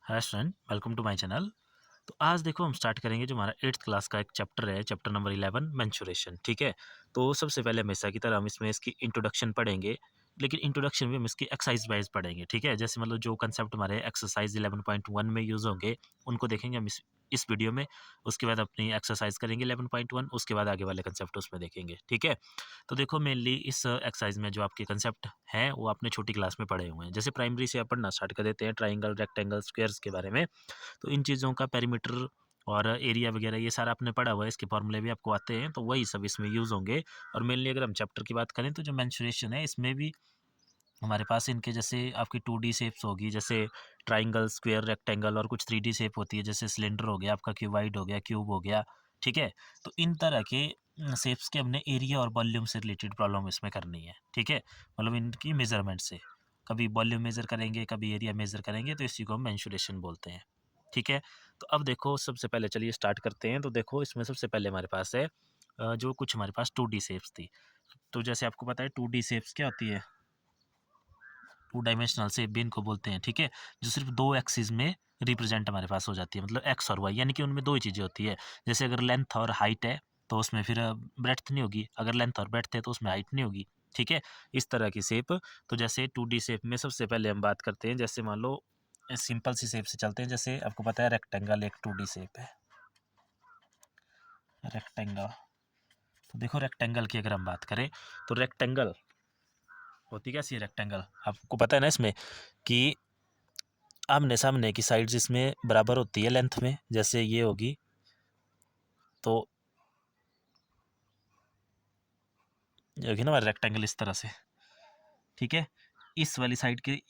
Hi student, welcome to my channel. तो आज देखो हम स्टार्ट करेंगे जो हमारा 8th क्लास का एक चैप्टर है, चैप्टर नंबर 11 मेंस्ट्रुएशन। ठीक है। तो सबसे पहले हमेशा की तरह हम इसमें इसकी इंट्रोडक्शन पढ़ेंगे, लेकिन इंट्रोडक्शन में हम इसकी एक्सरसाइज वाइज पढ़ेंगे। ठीक है। जैसे मतलब जो कंसेप्ट हमारे एक्सरसाइज 11.1 में यूज़ होंगे उनको देखेंगे हम इस वीडियो में। उसके बाद अपनी एक्सरसाइज करेंगे 11.1, उसके बाद आगे वाले कंसेप्ट उसमें देखेंगे। ठीक है। तो देखो मेनली इस एक्सरसाइज में जो आपके कंसेप्ट हैं वो आपने छोटी क्लास में पढ़े हुए हैं। जैसे प्राइमरी से आप पढ़ना स्टार्ट कर देते हैं ट्राइंगल, रेक्टेंगल, स्क्वायर्स के बारे में। तो इन चीज़ों का पेरीमीटर और एरिया वगैरह ये सारा आपने पढ़ा हुआ है, इसके फॉर्मूले भी आपको आते हैं, तो वही सब इसमें यूज़ होंगे। और मेनली अगर हम चैप्टर की बात करें तो जो मेंस्ट्रुएशन है इसमें भी हमारे पास इनके जैसे आपकी 2D शेप्स होगी, जैसे ट्राइंगल, स्क्वायर, रेक्टेंगल, और कुछ 3D शेप होती है, जैसे सिलेंडर हो गया आपका, क्यूबाइड हो गया, क्यूब हो गया। ठीक है। तो इन तरह के शेप्स के हमने एरिया और वॉल्यूम से रिलेटेड प्रॉब्लम इसमें करनी है। ठीक है। मतलब इनकी मेजरमेंट से कभी वॉल्यूम मेजर करेंगे, कभी एरिया मेजर करेंगे, तो इसी को हम मेंस्ट्रुएशन बोलते हैं। ठीक है। तो अब देखो सबसे पहले चलिए स्टार्ट करते हैं। तो देखो इसमें सबसे पहले हमारे पास है जो कुछ हमारे पास 2D शेप्स थी। तो जैसे आपको पता है 2D शेप्स क्या होती है, 2 डायमेंशनल शेप भी इनको बोलते हैं। ठीक है। जो सिर्फ 2 एक्सिस में रिप्रेजेंट हमारे पास हो जाती है, मतलब एक्स और वाई, यानी कि उनमें 2 ही चीज़ें होती है। जैसे अगर लेंथ और हाइट है तो उसमें फिर ब्रेड्थ नहीं होगी, अगर लेंथ और ब्रेड्थ है तो उसमें हाइट नहीं होगी। ठीक है। इस तरह की शेप। तो जैसे 2D शेप में सबसे पहले हम बात करते हैं, जैसे मान लो सिंपल सी शेप से चलते हैं। जैसे आपको पता है रेक्टेंगल एक 2D शेप है, रेक्टेंगल। तो देखो रेक्टेंगल की अगर हम बात करें तो रेक्टेंगल होती कैसी है, रेक्टेंगल आपको पता है ना इसमें कि आमने सामने की साइड्स इसमें बराबर होती है लेंथ में, जैसे ये होगी तो ये होगी ना हमारा रेक्टेंगल इस तरह से। ठीक है। इस वाली साइड के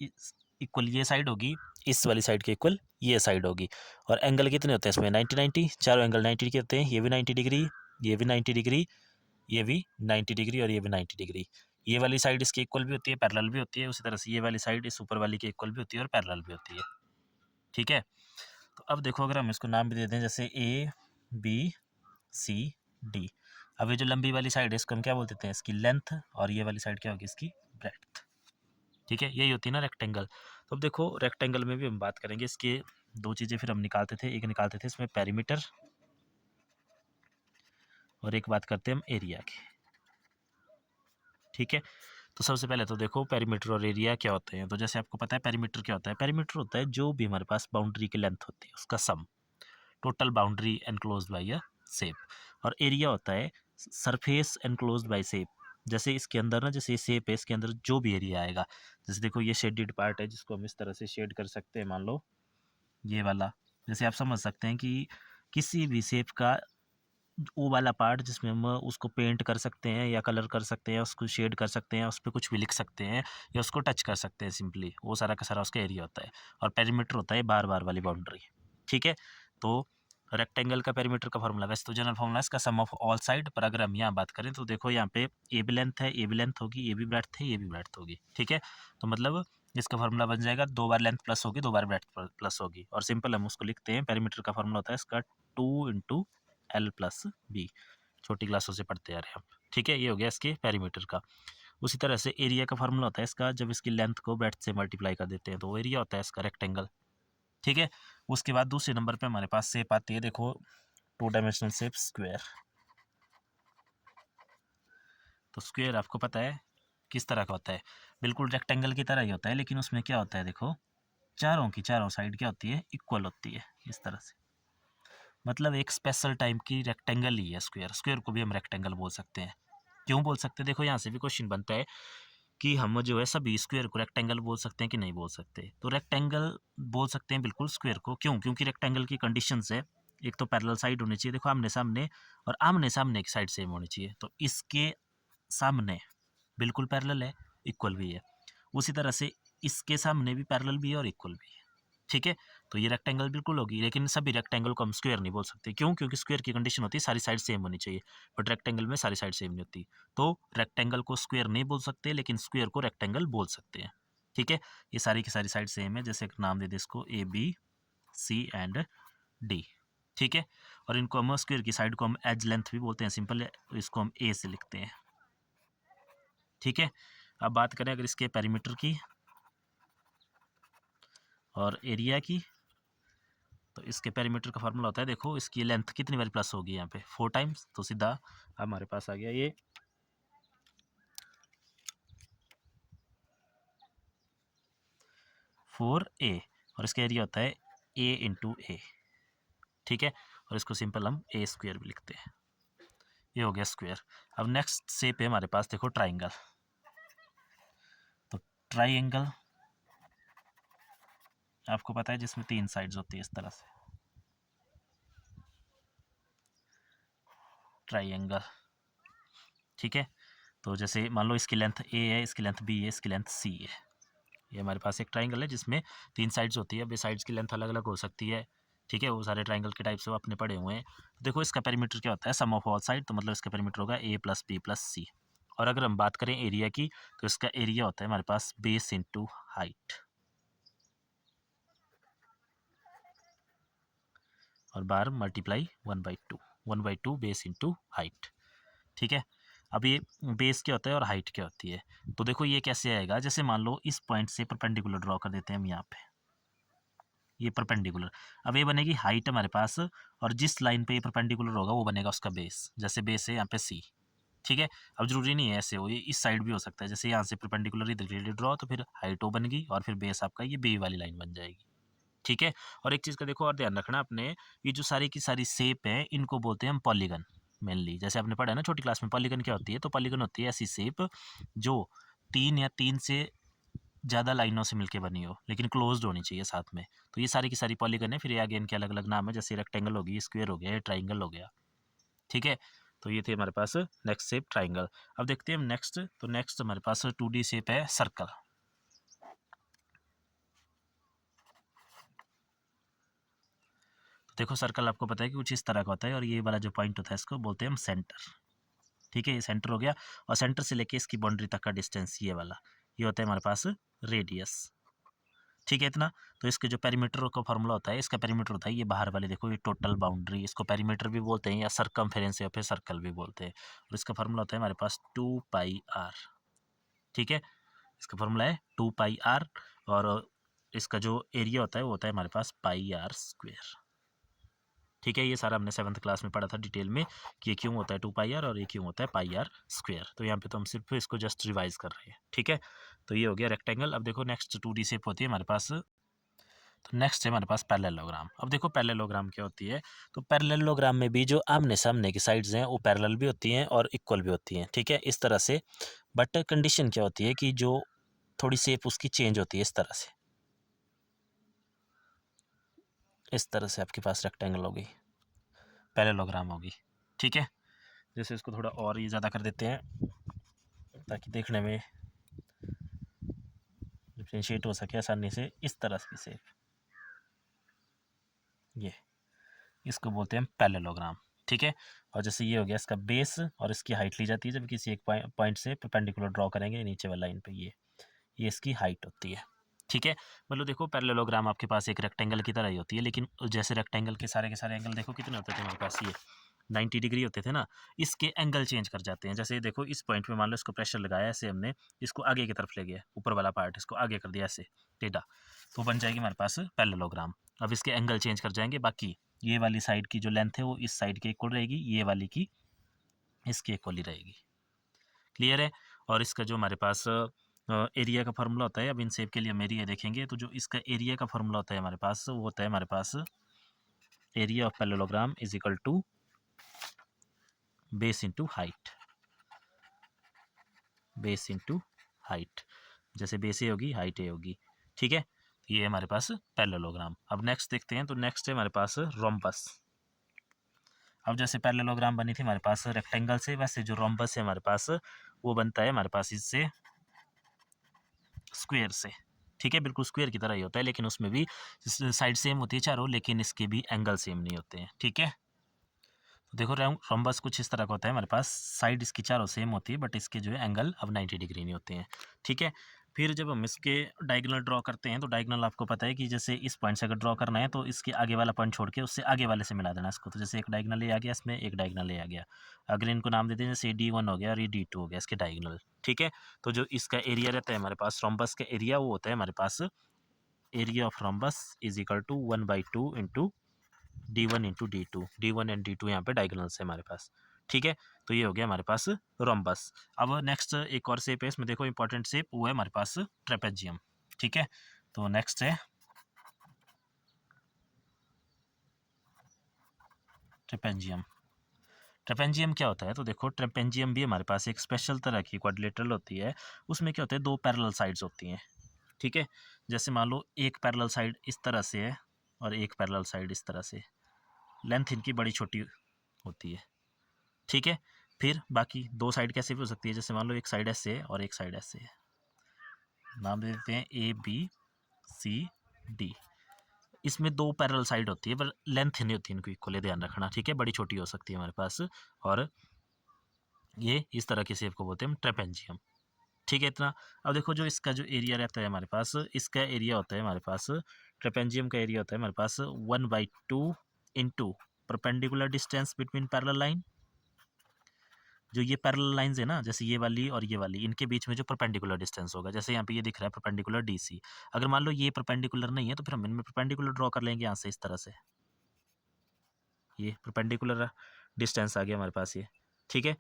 इक्वल ये साइड होगी, इस वाली साइड के इक्वल ये साइड होगी। और एंगल कितने होते हैं इसमें, 90-90, चारों एंगल 90 के होते हैं। ये भी 90 डिग्री, ये भी 90 डिग्री, ये भी 90 डिग्री, और ये भी 90 डिग्री। ये वाली साइड इसकी इक्वल भी होती है, पैरेलल भी होती है। उसी तरह से ये वाली साइड इस ऊपर वाली की इक्वल भी होती है और पैरेलल भी होती है। ठीक है। तो अब देखो अगर हम इसको नाम भी दे दें, जैसे ABCD। अब ये जो लंबी वाली साइड है इसको हम क्या बोल देते हैं, इसकी लेंथ, और ये वाली साइड क्या होगी, इसकी ब्रेड्थ। ठीक है। यही होती है ना रेक्टेंगल। तो अब देखो रेक्टेंगल में भी हम बात करेंगे, इसके 2 चीज़ें फिर हम निकालते थे। एक निकालते थे इसमें पेरीमीटर, और एक बात करते हैं हम एरिया की। ठीक है। तो सबसे पहले तो देखो पेरीमीटर और एरिया क्या होते हैं। तो जैसे आपको पता है पेरीमीटर क्या होता है, पेरीमीटर होता है जो भी हमारे पास बाउंड्री की लेंथ होती है उसका sum, total boundary enclosed by a shape. और एरिया होता है सरफेस एनक्लोज्ड बाय शेप। जैसे इसके अंदर ना, जैसे ये शेप है इसके अंदर जो भी एरिया आएगा, जैसे देखो ये शेडेड पार्ट है जिसको हम इस तरह से शेड कर सकते हैं, मान लो ये वाला। जैसे आप समझ सकते हैं कि किसी भी शेप का वो वाला पार्ट जिसमें हम उसको पेंट कर सकते हैं या कलर कर सकते हैं, उसको शेड कर सकते हैं, उस पर कुछ भी लिख सकते हैं या उसको टच कर सकते हैं सिंपली, वो सारा का सारा उसका एरिया होता है। और पेरीमीटर होता है बार बार वाली बाउंड्री। ठीक है। तो रेक्टेंगल का पेरीमीटर का फॉर्मूला, वैसे तो जनरल फॉर्मूला इसका सम ऑफ ऑल साइड, पर अगर हम यहाँ बात करें तो देखो यहाँ पे ए भी लेंथ है, ए भी लेंथ होगी, ये भी ब्रेड्थ है, ये भी ब्रेड्थ होगी। ठीक है। तो मतलब इसका फॉर्मूला बन जाएगा 2 बार लेंथ प्लस होगी, 2 बार ब्रेड्थ प्लस होगी। और सिंपल हम उसको लिखते हैं, पेरीमीटर का फॉर्मूला होता है इसका 2 × L + B। छोटी क्लासों से पढ़ते आ रहे हैं हम। ठीक है। ये हो गया इसके पेरीमीटर का। उसी तरह से एरिया का फॉर्मूला होता है इसका, जब इसकी लेंथ को ब्रेड्थ से मल्टीप्लाई कर देते हैं तो वो एरिया होता है इसका रेक्टेंगल। ठीक है। उसके बाद दूसरे नंबर पे हमारे पास शेप आती है, देखो 2 डायमेंशनल शेप स्क्वायर। तो स्क्वायर आपको पता है किस तरह का होता है, बिल्कुल रेक्टेंगल की तरह ही होता है, लेकिन उसमें क्या होता है देखो, चारों की चारों साइड क्या होती है, इक्वल होती है इस तरह से। मतलब एक स्पेशल टाइप की रेक्टेंगल ही है स्क्वायर। स्क्वायर को भी हम रेक्टेंगल बोल सकते हैं। क्यों बोल सकते हैं, देखो यहाँ से भी क्वेश्चन बनता है कि हम जो है सभी स्क्वायर को रेक्टेंगल बोल सकते हैं कि नहीं बोल सकते। तो रेक्टेंगल बोल सकते हैं बिल्कुल स्क्वायर को। क्यों? क्योंकि रेक्टेंगल की कंडीशंस है, एक तो पैरेलल साइड होनी चाहिए, देखो आमने सामने, और आमने सामने की साइड सेम होनी चाहिए। तो इसके सामने बिल्कुल पैरेलल है, इक्वल भी है। उसी तरह से इसके सामने भी पैरेलल भी है और इक्वल भी है। ठीक है। तो ये रेक्टेंगल बिल्कुल होगी, लेकिन सभी रेक्टेंगल को हम स्क्वायर नहीं बोल सकते। क्यों? क्योंकि स्क्वायर की कंडीशन होती है सारी साइड सेम होनी चाहिए, बट रेक्टेंगल में सारी साइड सेम नहीं होती। तो रेक्टेंगल को स्क्वायर नहीं बोल सकते, लेकिन स्क्वायर को रेक्टेंगल बोल सकते हैं। ठीक है। ये सारी की सारी साइड सेम है, जैसे एक नाम दे दे इसको ABCD। ठीक है। और इनको हम स्क्वायर की साइड को हम एज लेंथ भी बोलते हैं, सिंपल है, इसको हम A से लिखते हैं। ठीक है। अब बात करें अगर इसके पेरीमीटर की और एरिया की, इसके पेरीमीटर का फार्मूला होता है, देखो इसकी लेंथ कितनी बार प्लस होगी यहाँ पे 4 टाइम्स, तो सीधा हमारे पास आ गया ये 4a, और इसका एरिया होता है a इंटू ए, ठीक है, और इसको सिंपल हम ए स्क्वायर भी लिखते हैं, ये हो गया स्क्वायर। अब नेक्स्ट शेप है हमारे पास, देखो ट्राइंगल। तो ट्राइंगल आपको पता है जिसमें 3 साइड्स होती है, इस तरह से ट्राइंगल, ठीक है। तो जैसे मान लो इसकी लेंथ ए है, इसकी लेंथ बी है, इसकी लेंथ सी है। ये हमारे पास एक ट्राइंगल है जिसमें 3 साइड्स होती है। अब ये साइड्स की लेंथ अलग अलग हो सकती है, ठीक है, वो सारे ट्राइंगल के टाइप से वो अपने पड़े हुए हैं। तो देखो इसका पेरीमीटर क्या होता है, सम ऑफ ऑल साइड, तो मतलब इसका पेरीमीटर होगा ए प्लस बी प्लस सी। और अगर हम बात करें एरिया की, तो इसका एरिया होता है हमारे पास बेस इंटू हाइट, और बार मल्टीप्लाई 1/2, 1/2 बेस इंटू हाइट, ठीक है। अब ये बेस क्या होता है और हाइट क्या होती है, तो देखो ये कैसे आएगा, जैसे मान लो इस पॉइंट से परपेंडिकुलर ड्रॉ कर देते हैं हम यहाँ पे, ये परपेंडिकुलर। अब ये बनेगी हाइट हमारे पास, और जिस लाइन पे ये परपेंडिकुलर होगा वो बनेगा उसका बेस, जैसे बेस है यहाँ पे सी, ठीक है। अब जरूरी नहीं है ऐसे हो, ये इस साइड भी हो सकता है, जैसे यहाँ से परपेंडिकुलर इधर के लिए ड्रॉ, तो फिर हाइट ओ बन गई और फिर बेस आपका ये बी वाली लाइन बन जाएगी, ठीक है। और एक चीज़ का देखो और ध्यान रखना आपने, ये जो सारी की सारी शेप है इनको बोलते हैं हम पॉलीगन मेनली। जैसे आपने पढ़ा है ना छोटी क्लास में, पॉलीगन क्या होती है, तो पॉलीगन होती है ऐसी शेप जो 3 या 3 से ज़्यादा लाइनों से मिलके बनी हो, लेकिन क्लोज्ड होनी चाहिए साथ में। तो ये सारी की सारी पॉलीगन है, फिर ये आगे इनके अलग अलग नाम है, जैसे रेक्टेंगल हो गई, स्क्वायर हो गया, ट्राइंगल हो गया, ठीक है। तो ये थे हमारे पास नेक्स्ट शेप ट्राइंगल। अब देखते हैं हम नेक्स्ट, तो नेक्स्ट हमारे पास 2D शेप है सर्कल। तो देखो सर्कल आपको पता है कि कुछ इस तरह का होता है, और ये वाला जो पॉइंट होता है इसको बोलते हैं हम सेंटर, ठीक है, ये सेंटर हो गया। और सेंटर से लेके इसकी बाउंड्री तक का डिस्टेंस ये वाला, ये होता है हमारे पास रेडियस, ठीक है इतना। तो इसके जो पेरीमीटर का फॉर्मूला होता है, इसका पेरीमीटर होता है ये बाहर वाले, देखो ये टोटल बाउंड्री, इसको पेरीमीटर भी बोलते हैं या सरकमफेरेंस या फिर सर्कल भी बोलते हैं। और इसका फॉर्मूला होता है हमारे पास 2πr, ठीक है, इसका फॉर्मूला है 2πr। और इसका जो एरिया होता है वो होता है हमारे पास πr स्क्वायर, ठीक है। ये सारा हमने 7th क्लास में पढ़ा था डिटेल में कि ये क्यों होता है 2πr और ये क्यों होता है πr स्क्वायर। तो यहाँ पे तो हम सिर्फ इसको जस्ट रिवाइज कर रहे हैं, ठीक है। तो ये हो गया रेक्टेंगल। अब देखो नेक्स्ट 2D शेप होती है हमारे पास, तो नेक्स्ट है हमारे पास पैरेललोग्राम। अब देखो पैरेललोग्राम क्या होती है, तो पैरेललोग्राम में भी जो आमने सामने की साइड्स हैं वो पैरेलल भी होती हैं और इक्वल भी होती हैं, ठीक है, इस तरह से। बट कंडीशन क्या होती है कि जो थोड़ी शेप उसकी चेंज होती है, इस तरह से, इस तरह से आपके पास रेक्टेंगल होगी, पैरेललोग्राम होगी, ठीक है। जैसे इसको थोड़ा और ये ज़्यादा कर देते हैं ताकि देखने में डिफ्रेंशिएट हो सके आसानी से, इस तरह की शेप, ये इसको बोलते हैं पैरेललोग्राम, ठीक है। और जैसे ये हो गया इसका बेस, और इसकी हाइट ली जाती है जब किसी एक पॉइंट से परपेंडिकुलर ड्रॉ करेंगे नीचे वाली लाइन पे, ये इसकी हाइट होती है, ठीक है। मतलब देखो पैरेललोग्राम आपके पास एक रेक्टेंगल की तरह ही होती है, लेकिन जैसे रेक्टेंगल के सारे एंगल देखो कितने होते थे हमारे पास, ये 90 डिग्री होते थे ना, इसके एंगल चेंज कर जाते हैं। जैसे देखो इस पॉइंट पे मान लो इसको प्रेशर लगाया, ऐसे हमने इसको आगे की तरफ ले गया, ऊपर वाला पार्ट इसको आगे कर दिया ऐसे टेढ़ा, तो बन जाएगी हमारे पास पैरेललोग्राम। अब इसके एंगल चेंज कर जाएंगे, बाकी ये वाली साइड की जो लेंथ है वो इस साइड के इक्वल रहेगी, ये वाली की इसके इक्वल ही रहेगी, क्लियर है। और इसका जो हमारे पास एरिया का फार्मूला होता है, अब इन शेप के लिए हम एरिया देखेंगे, तो जो इसका एरिया का फार्मूला होता है हमारे पास, वो होता है हमारे पास area of parallelogram is equal to base into height, base into height, जैसे बेस ए होगी हाइट ए होगी, ठीक है। ये हमारे पास पैरेललोग्राम। अब नेक्स्ट देखते हैं, तो नेक्स्ट है हमारे पास रोम्बस। अब जैसे पैरेललोग्राम बनी थी हमारे पास रेक्टेंगल से, वैसे जो रोम्बस है हमारे पास वो बनता है हमारे पास इससे स्क्वायर से, ठीक है, बिल्कुल स्क्वायर की तरह ही होता है, लेकिन उसमें भी साइड सेम होती है चारों, लेकिन इसके भी एंगल सेम नहीं होते हैं, ठीक है। तो देखो रोम्बस कुछ इस तरह का होता है हमारे पास, साइड इसकी चारों सेम होती है बट इसके जो है एंगल अब 90 डिग्री नहीं होते हैं, ठीक है। फिर जब हम इसके डायगोनल ड्रॉ करते हैं, तो डायगोनल आपको पता है कि जैसे इस पॉइंट से अगर ड्रॉ करना है तो इसके आगे वाला पॉइंट छोड़ के उससे आगे वाले से मिला देना इसको। तो जैसे एक डायगोनल ए आ गया, इसमें एक डायगोनल ए आ गया, अगर इनको नाम देते हैं जैसे D1 हो गया और ये D2 हो गया इसके डायगोनल, ठीक है। तो जो इसका एरिया रहता है हमारे पास रोम्बस का एरिया, वो होता है हमारे पास area of rhombus is equal to 1/2 into D1 into D2, D1 and D2 यहाँ पे डायगोनल्स है हमारे पास, ठीक है। तो ये हो गया हमारे पास रोम्बस। अब नेक्स्ट एक और शेप है इसमें, देखो इंपॉर्टेंट शेप, वो है हमारे पास ट्रेपेजियम, ठीक है। तो नेक्स्ट है ट्रेपेजियम। ट्रेपेजियम क्या होता है, तो देखो ट्रेपेजियम भी हमारे पास एक स्पेशल तरह की क्वाड्रिलेटरल होती है। उसमें क्या होता है, दो पैरेलल साइड्स होती हैं, ठीक है। जैसे मान लो एक पैरेलल साइड इस तरह से है और एक पैरेलल साइड इस तरह से, लेंथ इनकी बड़ी छोटी होती है, ठीक है। फिर बाकी दो साइड कैसे भी हो सकती है, जैसे मान लो एक साइड ऐसे है और एक साइड ऐसे है, नाम दे देते हैं ABCD। इसमें दो पैरेलल साइड होती है पर लेंथ नहीं होती इनको इक्वली, ध्यान रखना, ठीक है। बड़ी छोटी हो सकती है हमारे पास, और ये इस तरह के शेप को बोलते हैं हम ट्रेपेजियम, ठीक है इतना। अब देखो जो इसका जो एरिया रहता है हमारे पास, इसका एरिया होता है हमारे पास, ट्रेपेजियम का एरिया होता है हमारे पास 1/2 into perpendicular distance between parallel line. जो ये पैरेलल लाइंस है ना, जैसे ये वाली और ये वाली, इनके बीच में जो परपेंडिकुलर डिस्टेंस होगा, जैसे यहाँ पे ये दिख रहा है परपेंडिकुलर DC। अगर मान लो ये परपेंडिकुलर नहीं है तो फिर हम इनमें परपेंडिकुलर ड्रॉ कर लेंगे यहाँ से इस तरह से, ये परपेंडिकुलर डिस्टेंस आ गया हमारे पास ये, ठीक है।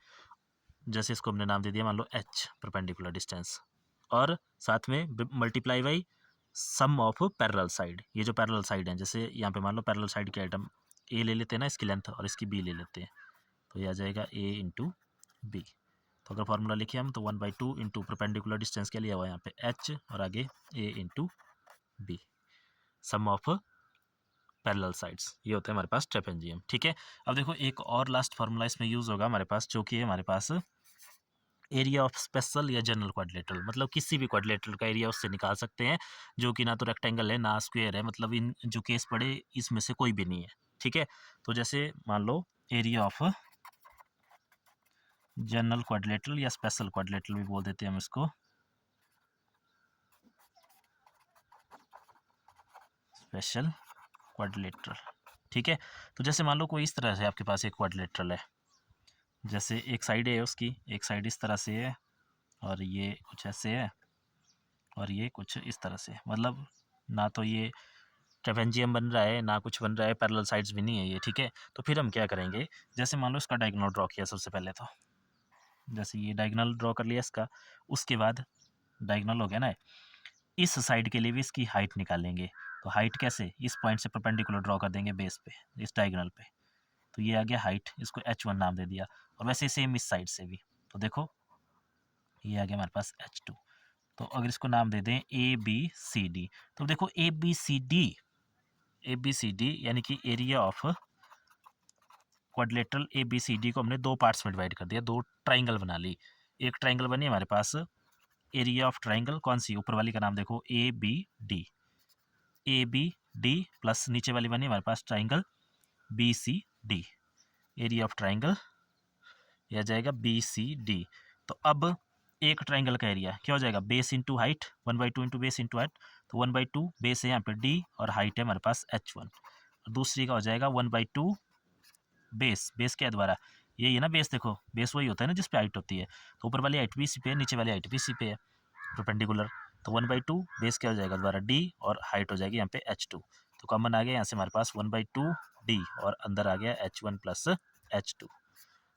जैसे इसको हमने नाम दे दिया मान लो H, परपेंडिकुलर डिस्टेंस, और साथ में multiply by sum of parallel side. ये जो पैरेलल साइड है, जैसे यहाँ पे मान लो पैरेलल साइड के आइटम A ले लेते हैं ना, इसकी लेंथ, और इसकी B ले लेते हैं, तो ये आ जाएगा A इंटू B। तो अगर फार्मूला लिखे हम तो 1/2 इंटू परपेंडिकुलर डिस्टेंस क्या लिया हुआ है यहाँ पे H, और आगे A into B, sum of parallel sides, ये होता है हमारे पास ट्रेपेजियम, ठीक है। अब देखो एक और लास्ट फार्मूला इसमें यूज़ होगा हमारे पास, जो कि है हमारे पास एरिया ऑफ स्पेशल या जनरल क्वाड्रिलेटरल। मतलब किसी भी क्वाड्रिलेटरल का एरिया उससे निकाल सकते हैं, जो कि ना तो रेक्टेंगल है ना स्क्वायर है, मतलब इन जो केस पड़े इसमें से कोई भी नहीं है, ठीक है। तो जैसे मान लो एरिया ऑफ जनरल क्वाड्रिलेटरल या स्पेशल क्वाड्रिलेटरल भी बोल देते हैं हम इसको, स्पेशल क्वाड्रिलेटरल, ठीक है। तो जैसे मान लो कोई इस तरह से आपके पास एक क्वाड्रिलेटरल है, जैसे एक साइड है उसकी, एक साइड इस तरह से है और ये कुछ ऐसे है और ये कुछ इस तरह से, मतलब ना तो ये ट्रेपेजियम बन रहा है ना कुछ बन रहा है, पैरेलल साइड्स भी नहीं है ये, ठीक है। तो फिर हम क्या करेंगे, जैसे मान लो इसका डायगोनल ड्रॉ किया सबसे पहले, तो जैसे ये डायगोनल ड्रॉ कर लिया इसका, उसके बाद डायगोनल हो गया ना, इस साइड के लिए भी इसकी हाइट निकालेंगे। तो हाइट कैसे, इस पॉइंट से परपेंडिकुलर ड्रॉ कर देंगे बेस पे, इस डायगोनल पे, तो ये आ गया हाइट, इसको H1 नाम दे दिया। और वैसे सेम इस साइड से भी, तो देखो ये आ गया हमारे पास H2। तो अगर इसको नाम दे दें ABCD, तो देखो ABCD यानी कि एरिया ऑफ क्वाड्रिलेटरल ABCD को हमने दो पार्ट्स में डिवाइड कर दिया, दो ट्राइंगल बना ली। एक ट्राइंगल बनी हमारे पास, एरिया ऑफ ट्राइंगल कौन सी, ऊपर वाली का नाम देखो ABD प्लस नीचे वाली बनी हमारे पास triangle BCD, area of triangle यह जाएगा BCD। तो अब एक ट्राइंगल का एरिया क्या हो जाएगा, base into height, 1/2 into base into height. तो 1/2 बेस है यहाँ पे D और हाइट है हमारे पास H1। और दूसरी का हो जाएगा 1/2 बेस, बेस क्या है दोबारा, यही है ना बेस, देखो बेस वही होता है ना जिस पे हाइट होती है। तो ऊपर वाली हाइट भी इसी पे है, नीचे वाली हाइट भी इसी पे है, परपेंडिकुलर। तो 1/2 बेस क्या हो जाएगा दोबारा D, और हाइट हो जाएगी यहाँ पे H2। तो कॉमन आ गया यहाँ से हमारे पास 1/2 D, और अंदर आ गया H1 प्लस H2।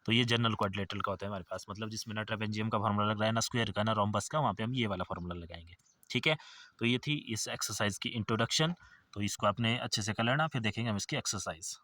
तो ये जनरल क्वाड्रिलेटरल का होता है हमारे पास, मतलब जिसमें ना ट्रेपेजियम का फार्मूला लग रहा है ना स्क्वायर का ना रोम्बस का, वहाँ पे हम ये वाला फार्मूला लगाएंगे, ठीक है। तो ये थी इस एक्सरसाइज की इंट्रोडक्शन। तो इसको आपने अच्छे से कर लेना, फिर देखेंगे हम इसकी एक्सरसाइज।